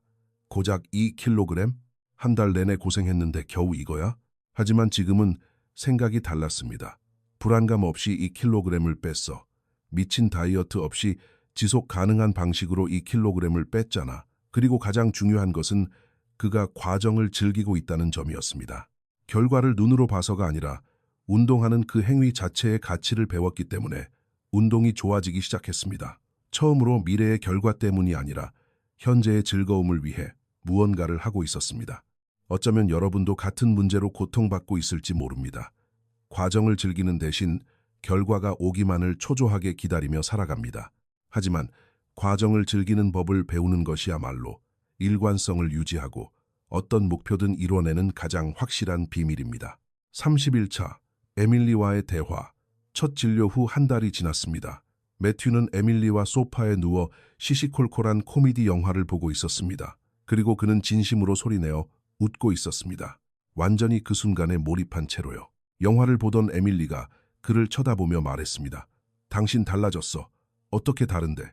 고작 2kg? 한 달 내내 고생했는데 겨우 이거야? 하지만 지금은 생각이 달랐습니다. 불안감 없이 2kg을 뺐어. 미친 다이어트 없이 지속 가능한 방식으로 2kg을 뺐잖아. 그리고 가장 중요한 것은 그가 과정을 즐기고 있다는 점이었습니다. 결과를 눈으로 봐서가 아니라 운동하는 그 행위 자체의 가치를 배웠기 때문에 운동이 좋아지기 시작했습니다. 처음으로 미래의 결과 때문이 아니라 현재의 즐거움을 위해 무언가를 하고 있었습니다. 어쩌면 여러분도 같은 문제로 고통받고 있을지 모릅니다. 과정을 즐기는 대신 결과가 오기만을 초조하게 기다리며 살아갑니다. 하지만 과정을 즐기는 법을 배우는 것이야말로 일관성을 유지하고 어떤 목표든 이뤄내는 가장 확실한 비밀입니다. 31차, 에밀리와의 대화. 첫 진료 후 한 달이 지났습니다. 매튜는 에밀리와 소파에 누워 시시콜콜한 코미디 영화를 보고 있었습니다. 그리고 그는 진심으로 소리내어 웃고 있었습니다. 완전히 그 순간에 몰입한 채로요. 영화를 보던 에밀리가 그를 쳐다보며 말했습니다. 당신 달라졌어. 어떻게 다른데?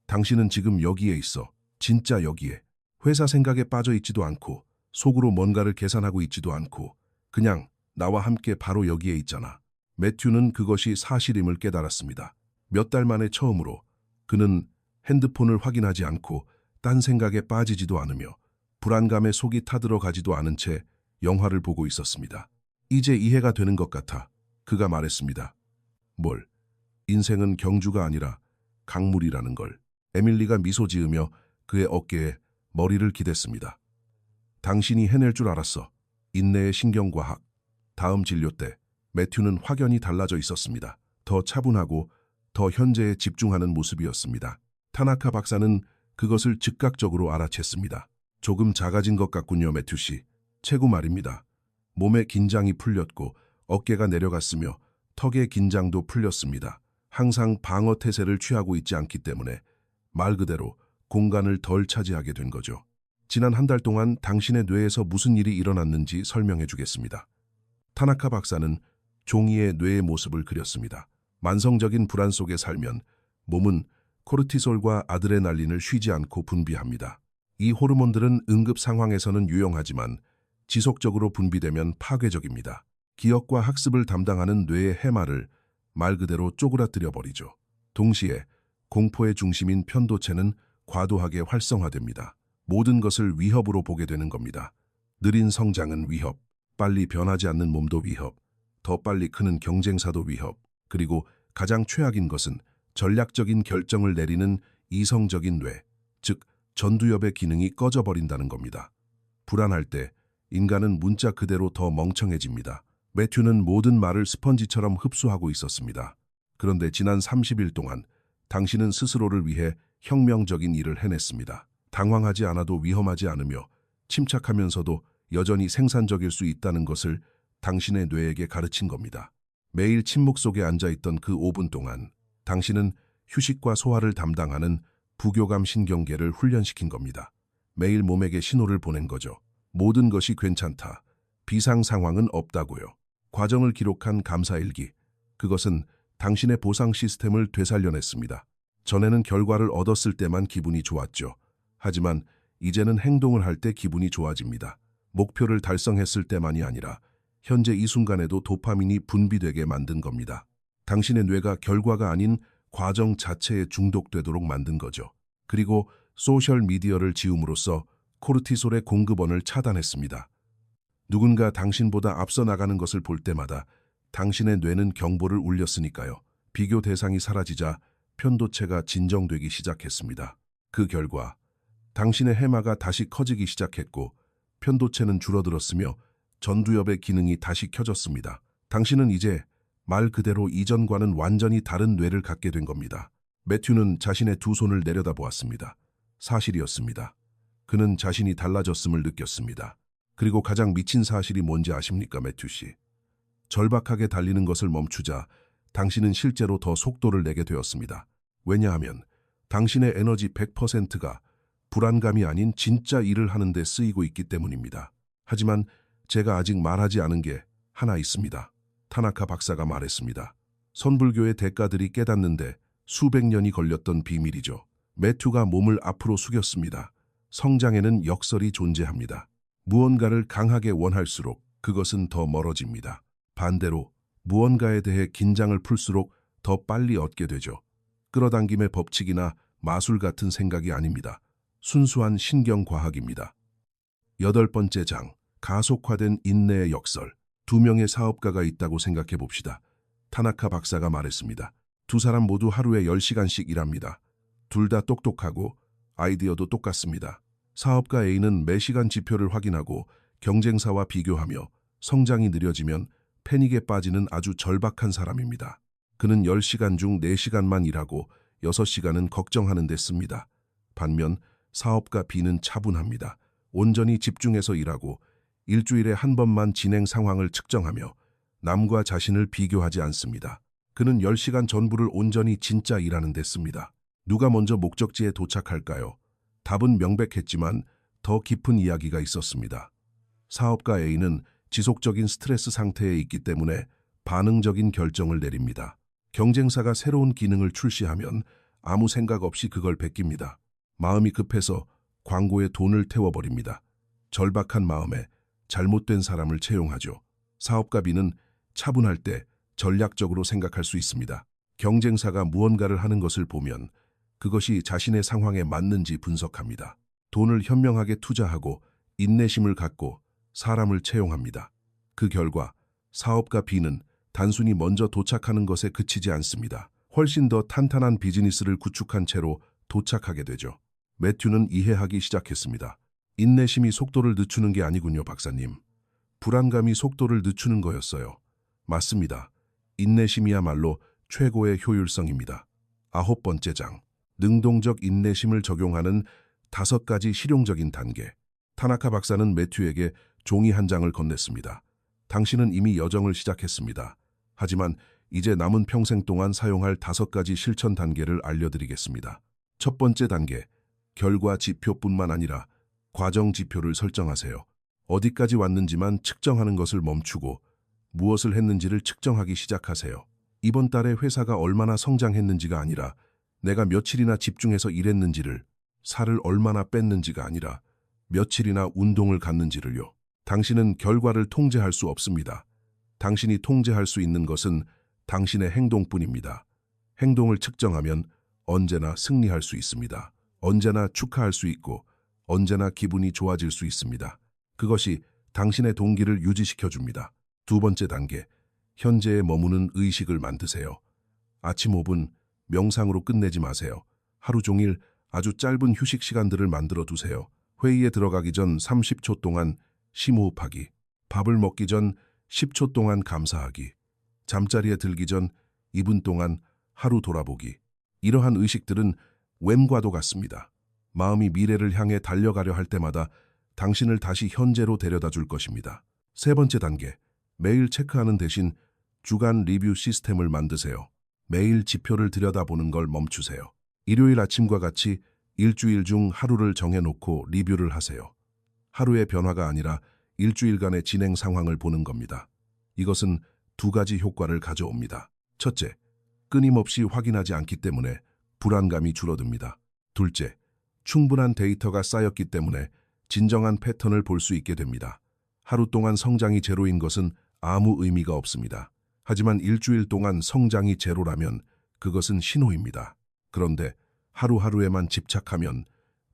당신은 지금 여기에 있어. 진짜 여기에. 회사 생각에 빠져 있지도 않고 속으로 뭔가를 계산하고 있지도 않고 그냥 나와 함께 바로 여기에 있잖아. 매튜는 그것이 사실임을 깨달았습니다. 몇 달 만에 처음으로 그는 핸드폰을 확인하지 않고 딴 생각에 빠지지도 않으며 불안감에 속이 타들어가지도 않은 채 영화를 보고 있었습니다. 이제 이해가 되는 것 같아. 그가 말했습니다. 뭘? 인생은 경주가 아니라 강물이라는 걸. 에밀리가 미소 지으며 그의 어깨에 머리를 기댔습니다. 당신이 해낼 줄 알았어. 인내의 신경과학. 다음 진료 때 매튜는 확연히 달라져 있었습니다. 더 차분하고 더 현재에 집중하는 모습이었습니다. 타나카 박사는 그것을 즉각적으로 알아챘습니다. 조금 작아진 것 같군요, 매튜 씨. 최고 말입니다. 몸의 긴장이 풀렸고 어깨가 내려갔으며 턱의 긴장도 풀렸습니다. 항상 방어 태세를 취하고 있지 않기 때문에 말 그대로 공간을 덜 차지하게 된 거죠. 지난 한 달 동안 당신의 뇌에서 무슨 일이 일어났는지 설명해 주겠습니다. 타나카 박사는 종이에 뇌의 모습을 그렸습니다. 만성적인 불안 속에 살면 몸은 코르티솔과 아드레날린을 쉬지 않고 분비합니다. 이 호르몬들은 응급 상황에서는 유용하지만 지속적으로 분비되면 파괴적입니다. 기억과 학습을 담당하는 뇌의 해마를 말 그대로 쪼그라뜨려 버리죠. 동시에 공포의 중심인 편도체는 과도하게 활성화됩니다. 모든 것을 위협으로 보게 되는 겁니다. 느린 성장은 위협, 빨리 변하지 않는 몸도 위협, 더 빨리 크는 경쟁사도 위협, 그리고 가장 최악인 것은 전략적인 결정을 내리는 이성적인 뇌, 즉 전두엽의 기능이 꺼져버린다는 겁니다. 불안할 때 인간은 문자 그대로 더 멍청해집니다. 매튜는 모든 말을 스펀지처럼 흡수하고 있었습니다. 그런데 지난 30일 동안 당신은 스스로를 위해 혁명적인 일을 해냈습니다. 당황하지 않아도 위험하지 않으며 침착하면서도 여전히 생산적일 수 있다는 것을 당신의 뇌에게 가르친 겁니다. 매일 침묵 속에 앉아있던 그 5분 동안 당신은 휴식과 소화를 담당하는 부교감 신경계를 훈련시킨 겁니다. 매일 몸에게 신호를 보낸 거죠. 모든 것이 괜찮다. 비상 상황은 없다고요. 과정을 기록한 감사일기. 그것은 당신의 보상 시스템을 되살려냈습니다. 전에는 결과를 얻었을 때만 기분이 좋았죠. 하지만 이제는 행동을 할 때 기분이 좋아집니다. 목표를 달성했을 때만이 아니라 현재 이 순간에도 도파민이 분비되게 만든 겁니다. 당신의 뇌가 결과가 아닌 과정 자체에 중독되도록 만든 거죠. 그리고 소셜미디어를 지움으로써 코르티솔의 공급원을 차단했습니다. 누군가 당신보다 앞서 나가는 것을 볼 때마다 당신의 뇌는 경보를 울렸으니까요. 비교 대상이 사라지자 편도체가 진정되기 시작했습니다. 그 결과 당신의 해마가 다시 커지기 시작했고 편도체는 줄어들었으며 전두엽의 기능이 다시 켜졌습니다. 당신은 이제 말 그대로 이전과는 완전히 다른 뇌를 갖게 된 겁니다. 매튜는 자신의 두 손을 내려다보았습니다. 사실이었습니다. 그는 자신이 달라졌음을 느꼈습니다. 그리고 가장 미친 사실이 뭔지 아십니까, 매튜 씨? 절박하게 달리는 것을 멈추자 당신은 실제로 더 속도를 내게 되었습니다. 왜냐하면 당신의 에너지 100%가 불안감이 아닌 진짜 일을 하는 데 쓰이고 있기 때문입니다. 하지만 제가 아직 말하지 않은 게 하나 있습니다. 타나카 박사가 말했습니다. 선불교의 대가들이 깨닫는데 수백 년이 걸렸던 비밀이죠. 매튜가 몸을 앞으로 숙였습니다. 성장에는 역설이 존재합니다. 무언가를 강하게 원할수록 그것은 더 멀어집니다. 반대로 무언가에 대해 긴장을 풀수록 더 빨리 얻게 되죠. 끌어당김의 법칙이나 마술 같은 생각이 아닙니다. 순수한 신경과학입니다. 8번째 장, 가속화된 인내의 역설. 두 명의 사업가가 있다고 생각해 봅시다. 타나카 박사가 말했습니다. 두 사람 모두 하루에 10시간씩 일합니다. 둘 다 똑똑하고 아이디어도 똑같습니다. 사업가 A는 매시간 지표를 확인하고 경쟁사와 비교하며 성장이 느려지면 패닉에 빠지는 아주 절박한 사람입니다. 그는 10시간 중 4시간만 일하고 6시간은 걱정하는 데 씁니다. 반면 사업가 B는 차분합니다. 온전히 집중해서 일하고 일주일에 한 번만 진행 상황을 측정하며 남과 자신을 비교하지 않습니다. 그는 10시간 전부를 온전히 진짜 일하는 데 씁니다. 누가 먼저 목적지에 도착할까요? 답은 명백했지만 더 깊은 이야기가 있었습니다. 사업가 A는 지속적인 스트레스 상태에 있기 때문에 반응적인 결정을 내립니다. 경쟁사가 새로운 기능을 출시하면 아무 생각 없이 그걸 베낍니다. 마음이 급해서 광고에 돈을 태워버립니다. 절박한 마음에 잘못된 사람을 채용하죠. 사업가 B는 차분할 때 전략적으로 생각할 수 있습니다. 경쟁사가 무언가를 하는 것을 보면 그것이 자신의 상황에 맞는지 분석합니다. 돈을 현명하게 투자하고 인내심을 갖고 사람을 채용합니다. 그 결과 사업가 B는 단순히 먼저 도착하는 것에 그치지 않습니다. 훨씬 더 탄탄한 비즈니스를 구축한 채로 도착하게 되죠. 매튜는 이해하기 시작했습니다. 인내심이 속도를 늦추는 게 아니군요, 박사님. 불안감이 속도를 늦추는 거였어요. 맞습니다. 인내심이야말로 최고의 효율성입니다. 9번째 장, 능동적 인내심을 적용하는 5가지 실용적인 단계. 타나카 박사는 매튜에게 종이 한 장을 건넸습니다. 당신은 이미 여정을 시작했습니다. 하지만 이제 남은 평생 동안 사용할 5가지 실천 단계를 알려드리겠습니다. 첫 번째 단계, 결과 지표뿐만 아니라 과정 지표를 설정하세요. 어디까지 왔는지만 측정하는 것을 멈추고 무엇을 했는지를 측정하기 시작하세요. 이번 달에 회사가 얼마나 성장했는지가 아니라 내가 며칠이나 집중해서 일했는지를, 살을 얼마나 뺐는지가 아니라 며칠이나 운동을 갔는지를요. 당신은 결과를 통제할 수 없습니다. 당신이 통제할 수 있는 것은 당신의 행동뿐입니다. 행동을 측정하면 언제나 승리할 수 있습니다. 언제나 축하할 수 있고 언제나 기분이 좋아질 수 있습니다. 그것이 당신의 동기를 유지시켜줍니다. 두 번째 단계, 현재에 머무는 의식을 만드세요. 아침 5분 명상으로 끝내지 마세요. 하루 종일 아주 짧은 휴식 시간들을 만들어 두세요. 회의에 들어가기 전 30초 동안 심호흡하기, 밥을 먹기 전 10초 동안 감사하기, 잠자리에 들기 전 2분 동안 하루 돌아보기. 이러한 의식들은 웸과도 같습니다. 마음이 미래를 향해 달려가려 할 때마다 당신을 다시 현재로 데려다 줄 것입니다. 세 번째 단계, 매일 체크하는 대신 주간 리뷰 시스템을 만드세요. 매일 지표를 들여다보는 걸 멈추세요. 일요일 아침과 같이 일주일 중 하루를 정해놓고 리뷰를 하세요. 하루의 변화가 아니라 일주일간의 진행 상황을 보는 겁니다. 이것은 2가지 효과를 가져옵니다. 첫째, 끊임없이 확인하지 않기 때문에 불안감이 줄어듭니다. 둘째, 충분한 데이터가 쌓였기 때문에 진정한 패턴을 볼 수 있게 됩니다. 하루 동안 성장이 제로인 것은 아무 의미가 없습니다. 하지만 일주일 동안 성장이 제로라면 그것은 신호입니다. 그런데 하루하루에만 집착하면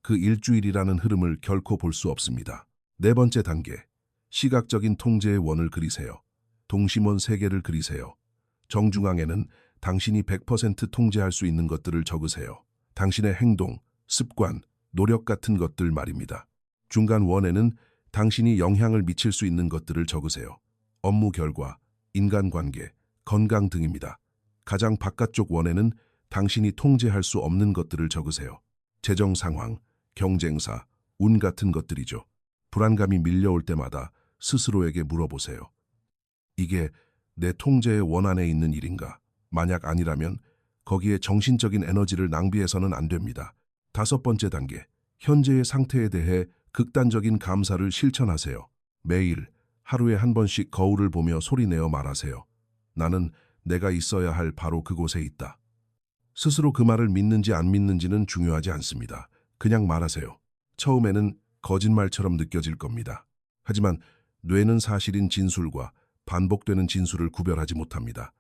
그 일주일이라는 흐름을 결코 볼 수 없습니다. 네 번째 단계, 시각적인 통제의 원을 그리세요. 동심원 세계를 그리세요. 정중앙에는 당신이 100% 통제할 수 있는 것들을 적으세요. 당신의 행동, 습관, 노력 같은 것들 말입니다. 중간 원에는 당신이 영향을 미칠 수 있는 것들을 적으세요. 업무 결과, 인간관계, 건강 등입니다. 가장 바깥쪽 원에는 당신이 통제할 수 없는 것들을 적으세요. 재정 상황, 경쟁사, 운 같은 것들이죠. 불안감이 밀려올 때마다 스스로에게 물어보세요. 이게 내 통제의 원안에 있는 일인가? 만약 아니라면 거기에 정신적인 에너지를 낭비해서는 안 됩니다. 5번째 단계, 현재의 상태에 대해 극단적인 감사를 실천하세요. 매일 하루에 한 번씩 거울을 보며 소리내어 말하세요. 나는 내가 있어야 할 바로 그곳에 있다. 스스로 그 말을 믿는지 안 믿는지는 중요하지 않습니다. 그냥 말하세요. 처음에는 거짓말처럼 느껴질 겁니다. 하지만 뇌는 사실인 진술과 반복되는 진술을 구별하지 못합니다.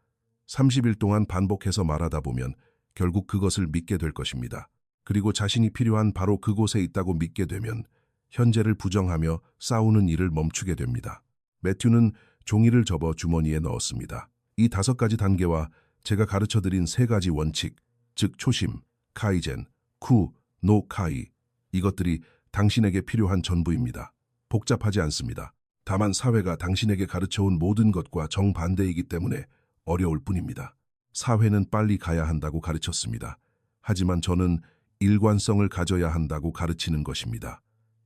30일 동안 반복해서 말하다 보면 결국 그것을 믿게 될 것입니다. 그리고 자신이 필요한 바로 그곳에 있다고 믿게 되면 현재를 부정하며 싸우는 일을 멈추게 됩니다. 매튜는 종이를 접어 주머니에 넣었습니다. 이 5가지 단계와 제가 가르쳐드린 3가지 원칙, 즉 초심, 카이젠, 노카이, 이것들이 당신에게 필요한 전부입니다. 복잡하지 않습니다. 다만 사회가 당신에게 가르쳐온 모든 것과 정반대이기 때문에 어려울 뿐입니다. 사회는 빨리 가야 한다고 가르쳤습니다. 하지만 저는 일관성을 가져야 한다고 가르치는 것입니다.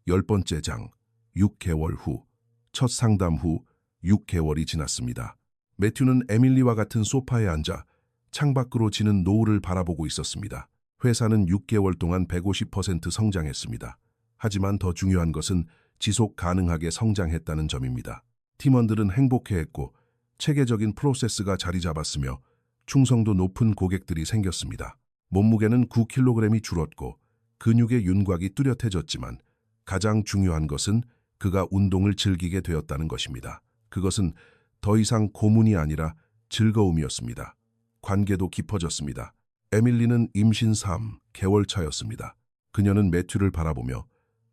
10번째 장, 6개월 후, 첫 상담 후 6개월이 지났습니다. 매튜는 에밀리와 같은 소파에 앉아 창밖으로 지는 노을을 바라보고 있었습니다. 회사는 6개월 동안 150% 성장했습니다. 하지만 더 중요한 것은 지속 가능하게 성장했다는 점입니다. 팀원들은 행복해했고 체계적인 프로세스가 자리 잡았으며 충성도 높은 고객들이 생겼습니다. 몸무게는 9kg이 줄었고 근육의 윤곽이 뚜렷해졌지만 가장 중요한 것은 그가 운동을 즐기게 되었다는 것입니다. 그것은 더 이상 고문이 아니라 즐거움이었습니다. 관계도 깊어졌습니다. 에밀리는 임신 3개월 차였습니다. 그녀는 매튜를 바라보며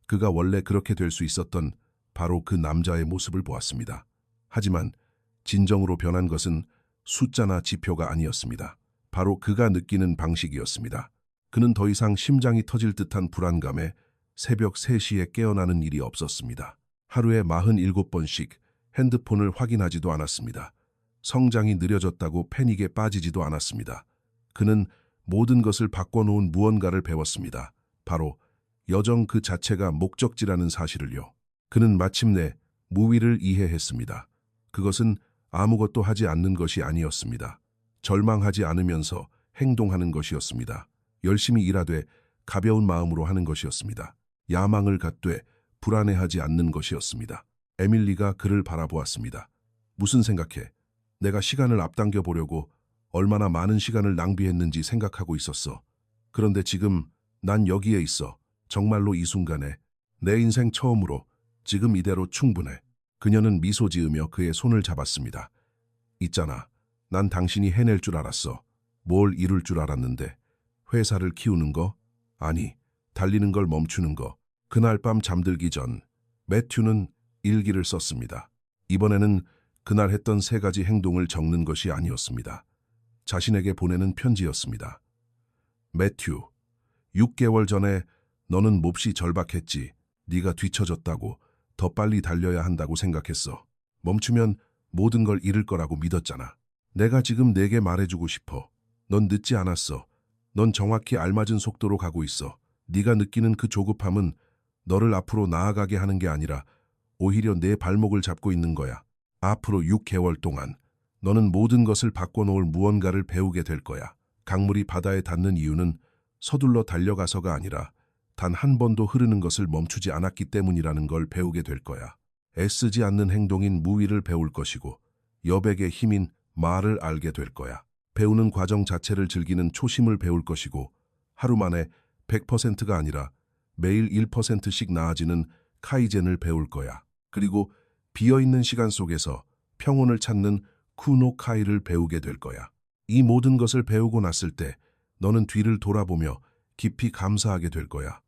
그가 원래 그렇게 될 수 있었던 바로 그 남자의 모습을 보았습니다. 하지만 진정으로 변한 것은 숫자나 지표가 아니었습니다. 바로 그가 느끼는 방식이었습니다. 그는 더 이상 심장이 터질 듯한 불안감에 새벽 3시에 깨어나는 일이 없었습니다. 하루에 47번씩 핸드폰을 확인하지도 않았습니다. 성장이 느려졌다고 패닉에 빠지지도 않았습니다. 그는 모든 것을 바꿔놓은 무언가를 배웠습니다. 바로 여정 그 자체가 목적지라는 사실을요. 그는 마침내 무위를 이해했습니다. 그것은 아무것도 하지 않는 것이 아니었습니다. 절망하지 않으면서 행동하는 것이었습니다. 열심히 일하되 가벼운 마음으로 하는 것이었습니다. 야망을 갖되 불안해하지 않는 것이었습니다. 에밀리가 그를 바라보았습니다. 무슨 생각해? 내가 시간을 앞당겨 보려고 얼마나 많은 시간을 낭비했는지 생각하고 있었어. 그런데 지금 난 여기에 있어. 정말로 이 순간에 내 인생 처음으로 지금 이대로 충분해. 그녀는 미소 지으며 그의 손을 잡았습니다. 있잖아. 난 당신이 해낼 줄 알았어. 뭘 이룰 줄 알았는데. 회사를 키우는 거? 아니, 달리는 걸 멈추는 거. 그날 밤 잠들기 전 매튜는 일기를 썼습니다. 이번에는 그날 했던 3가지 행동을 적는 것이 아니었습니다. 자신에게 보내는 편지였습니다. 매튜, 6개월 전에 너는 몹시 절박했지. 네가 뒤처졌다고, 더 빨리 달려야 한다고 생각했어. 멈추면 모든 걸 잃을 거라고 믿었잖아. 내가 지금 내게 말해주고 싶어. 넌 늦지 않았어. 넌 정확히 알맞은 속도로 가고 있어. 네가 느끼는 그 조급함은 너를 앞으로 나아가게 하는 게 아니라 오히려 내 발목을 잡고 있는 거야. 앞으로 6개월 동안 너는 모든 것을 바꿔놓을 무언가를 배우게 될 거야. 강물이 바다에 닿는 이유는 서둘러 달려가서가 아니라 단 한 번도 흐르는 것을 멈추지 않았기 때문이라는 걸 배우게 될 거야. 애쓰지 않는 행동인 무위를 배울 것이고 여백의 힘인 말을 알게 될 거야. 배우는 과정 자체를 즐기는 초심을 배울 것이고 하루 만에 100%가 아니라 매일 1%씩 나아지는 카이젠을 배울 거야. 그리고 비어있는 시간 속에서 평온을 찾는 쿠노카이를 배우게 될 거야. 이 모든 것을 배우고 났을 때 너는 뒤를 돌아보며 깊이 감사하게 될 거야.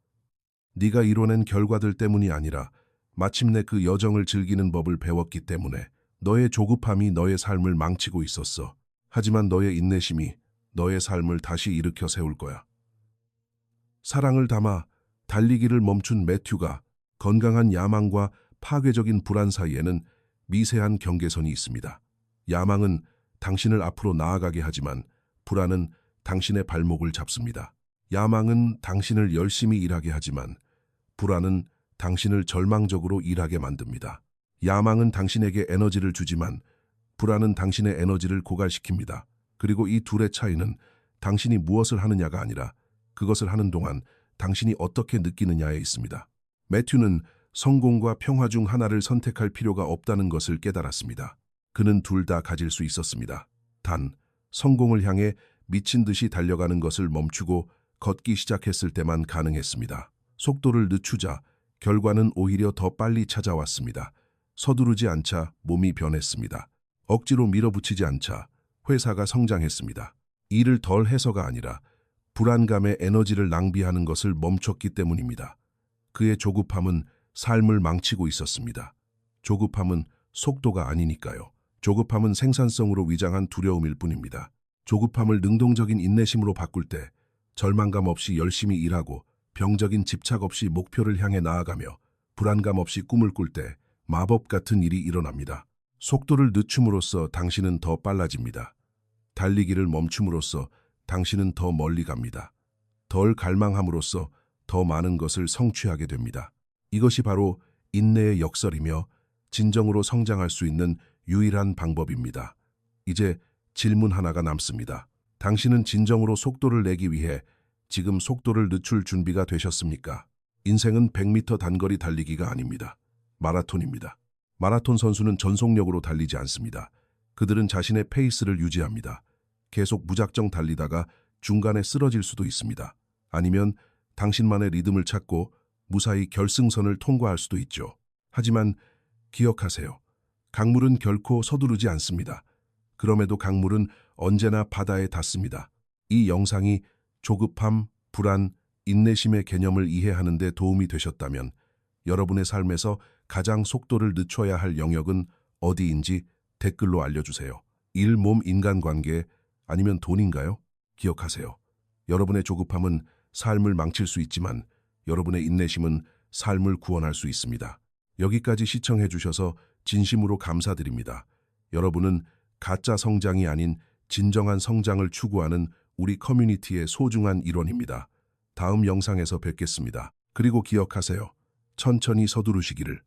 네가 이뤄낸 결과들 때문이 아니라 마침내 그 여정을 즐기는 법을 배웠기 때문에. 너의 조급함이 너의 삶을 망치고 있었어. 하지만 너의 인내심이 너의 삶을 다시 일으켜 세울 거야. 사랑을 담아 달리기를 멈춘 매튜가 건강한 야망과 파괴적인 불안 사이에는 미세한 경계선이 있습니다. 야망은 당신을 앞으로 나아가게 하지만 불안은 당신의 발목을 잡습니다. 야망은 당신을 열심히 일하게 하지만 불안은 당신을 절망적으로 일하게 만듭니다. 야망은 당신에게 에너지를 주지만 불안은 당신의 에너지를 고갈시킵니다. 그리고 이 둘의 차이는 당신이 무엇을 하느냐가 아니라 그것을 하는 동안 당신이 어떻게 느끼느냐에 있습니다. 매튜는 성공과 평화 중 하나를 선택할 필요가 없다는 것을 깨달았습니다. 그는 둘 다 가질 수 있었습니다. 단, 성공을 향해 미친 듯이 달려가는 것을 멈추고 걷기 시작했을 때만 가능했습니다. 속도를 늦추자 결과는 오히려 더 빨리 찾아왔습니다. 서두르지 않자 몸이 변했습니다. 억지로 밀어붙이지 않자 회사가 성장했습니다. 일을 덜 해서가 아니라 불안감에 에너지를 낭비하는 것을 멈췄기 때문입니다. 그의 조급함은 삶을 망치고 있었습니다. 조급함은 속도가 아니니까요. 조급함은 생산성으로 위장한 두려움일 뿐입니다. 조급함을 능동적인 인내심으로 바꿀 때 절망감 없이 열심히 일하고 병적인 집착 없이 목표를 향해 나아가며 불안감 없이 꿈을 꿀 때 마법 같은 일이 일어납니다. 속도를 늦춤으로써 당신은 더 빨라집니다. 달리기를 멈춤으로써 당신은 더 멀리 갑니다. 덜 갈망함으로써 더 많은 것을 성취하게 됩니다. 이것이 바로 인내의 역설이며 진정으로 성장할 수 있는 유일한 방법입니다. 이제 질문 하나가 남습니다. 당신은 진정으로 속도를 내기 위해 지금 속도를 늦출 준비가 되셨습니까? 인생은 100m 단거리 달리기가 아닙니다. 마라톤입니다. 마라톤 선수는 전속력으로 달리지 않습니다. 그들은 자신의 페이스를 유지합니다. 계속 무작정 달리다가 중간에 쓰러질 수도 있습니다. 아니면 당신만의 리듬을 찾고 무사히 결승선을 통과할 수도 있죠. 하지만 기억하세요. 강물은 결코 서두르지 않습니다. 그럼에도 강물은 언제나 바다에 닿습니다. 이 영상이 조급함, 불안, 인내심의 개념을 이해하는 데 도움이 되셨다면 여러분의 삶에서 가장 속도를 늦춰야 할 영역은 어디인지 댓글로 알려주세요. 일, 몸, 인간관계, 아니면 돈인가요? 기억하세요. 여러분의 조급함은 삶을 망칠 수 있지만 여러분의 인내심은 삶을 구원할 수 있습니다. 여기까지 시청해 주셔서 진심으로 감사드립니다. 여러분은 가짜 성장이 아닌 진정한 성장을 추구하는 우리 커뮤니티의 소중한 일원입니다. 다음 영상에서 뵙겠습니다. 그리고 기억하세요. 천천히 서두르시기를.